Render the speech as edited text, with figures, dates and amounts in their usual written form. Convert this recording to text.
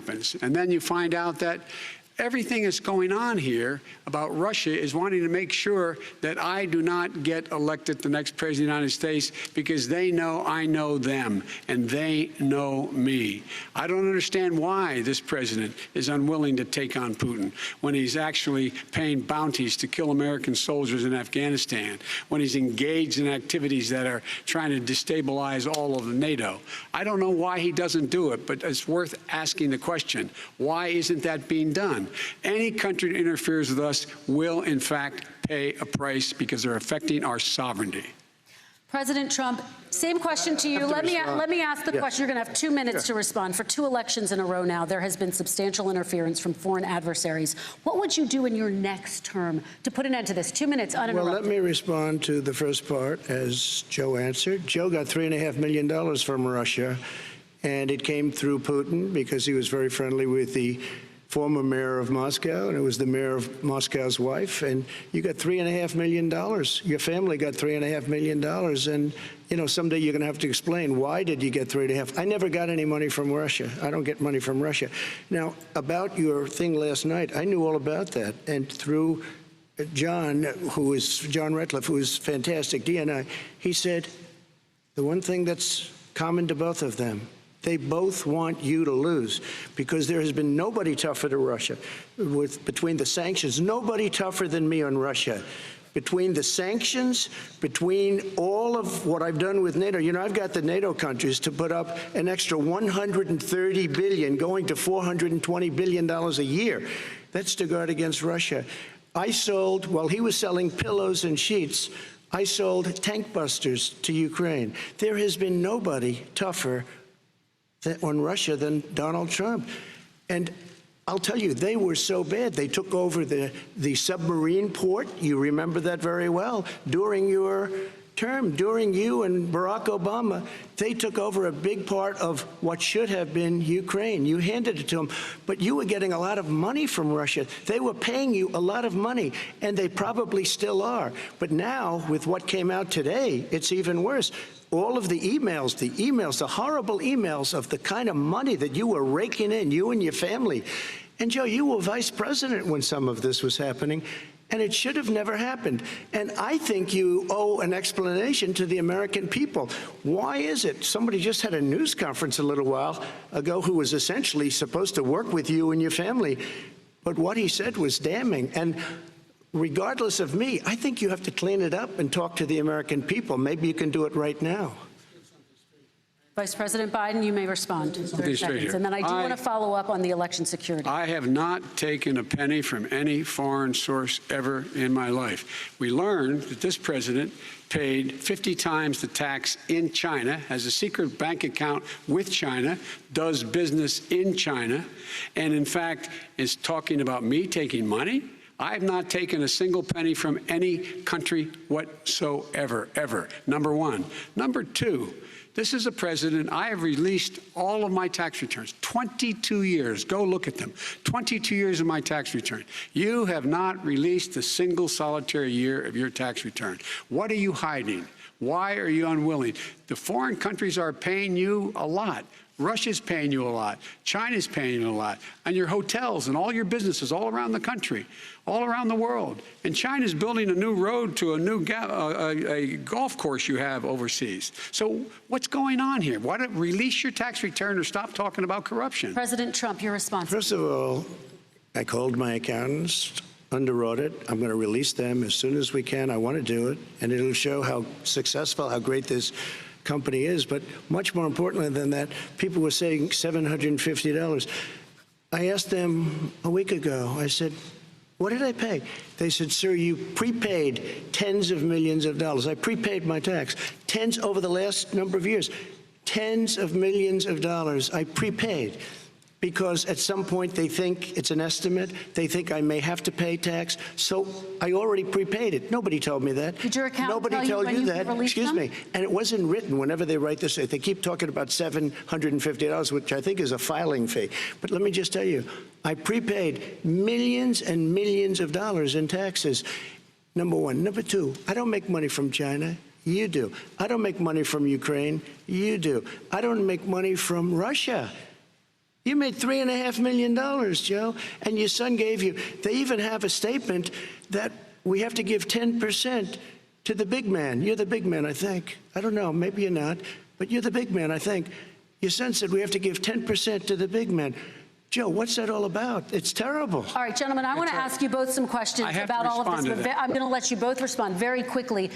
happens. And then you find out that everything that's going on here about Russia is wanting to make sure that I do not get elected the next president of the United States because they know I know them and they know me. I don't understand why this president is unwilling to take on Putin when he's actually paying bounties to kill American soldiers in Afghanistan, when he's engaged in activities that are trying to destabilize all of NATO. I don't know why he doesn't do it, but it's worth asking the question, why isn't that being done? Any country that interferes with us will, in fact, pay a price because they're affecting our sovereignty. President Trump, same question to you. Let me ask the question. You're going to have 2 minutes to respond. For 2 elections in a row now, there has been substantial interference from foreign adversaries. What would you do in your next term to put an end to this? 2 minutes uninterrupted. Well, let me respond to the first part, as Joe answered. Joe got $3.5 million from Russia, and it came through Putin because he was very friendly with the former mayor of Moscow, and it was the mayor of Moscow's wife, and you got $3.5 million. Your family got $3.5 million, and, you know, someday you're going to have to explain, why did you get 3.5? I never got any money from Russia. I don't get money from Russia. Now, about your thing last night, I knew all about that, and through John Ratcliffe, who is fantastic, DNI, he said, the one thing that's common to both of them, they both want you to lose, because there has been nobody tougher to Russia. Between the sanctions, nobody tougher than me on Russia. Between the sanctions, between all of what I've done with NATO, you know, I've got the NATO countries to put up an extra $130 billion, going to $420 billion a year. That's to guard against Russia. I sold, while he was selling pillows and sheets, I sold tank busters to Ukraine. There has been nobody tougher on Russia than Donald Trump. And I'll tell you, they were so bad. They took over the submarine port. You remember that very well. During your term, during you and Barack Obama, they took over a big part of what should have been Ukraine. You handed it to them, but you were getting a lot of money from Russia. They were paying you a lot of money, and they probably still are. But now, with what came out today, it's even worse. All of the emails, the horrible emails of the kind of money that you were raking in, you and your family. And Joe, you were vice president when some of this was happening, and it should have never happened. And I think you owe an explanation to the American people. Why is it? Somebody just had a news conference a little while ago who was essentially supposed to work with you and your family, but what he said was damning. And regardless of me, I think you have to clean it up and talk to the American people. Maybe you can do it right now. Vice President Biden, you may respond in 30 seconds. And then I do want to follow up on the election security. I have not taken a penny from any foreign source ever in my life. We learned that this president paid 50 times the tax in China, has a secret bank account with China, does business in China, and in fact is talking about me taking money. I have not taken a single penny from any country whatsoever, ever, number one. Number two, this is a president, I have released all of my tax returns, 22 years, go look at them, 22 years of my tax return. You have not released a single solitary year of your tax return. What are you hiding? Why are you unwilling? The foreign countries are paying you a lot. Russia's paying you a lot. China's paying you a lot. And your hotels and all your businesses all around the country, all around the world. And China's building a new road to a new a golf course you have overseas. So what's going on here? Why don't release your tax return or stop talking about corruption? President Trump, your response. First of all, I called my accountants under audit. I'm going to release them as soon as we can. I want to do it. And it'll show how successful, how great this company is. But much more importantly than that, people were saying $750. I asked them a week ago, I said, what did I pay? They said, sir, you prepaid tens of millions of dollars. I prepaid my tax. Tens over the last number of years. Tens of millions of dollars I prepaid. Because at some point they think it's an estimate. They think I may have to pay tax. So I already prepaid it. Nobody told me that. Did your accountant Nobody told you that. Excuse them? me. And it wasn't written whenever they write this. They keep talking about $750, which I think is a filing fee. But let me just tell you, I prepaid millions and millions of dollars in taxes. Number one. Number two, I don't make money from China. You do. I don't make money from Ukraine. You do. I don't make money from Russia. You made $3.5 million, Joe, and your son gave you. They even have a statement that we have to give 10% to the big man. You're the big man, I think. I don't know, maybe you're not, but you're the big man, I think. Your son said we have to give 10% to the big man. Joe, what's that all about? It's terrible. All right, gentlemen, I want to ask you both some questions I have to about all of respond this. to But that. I'm going to let you both respond very quickly.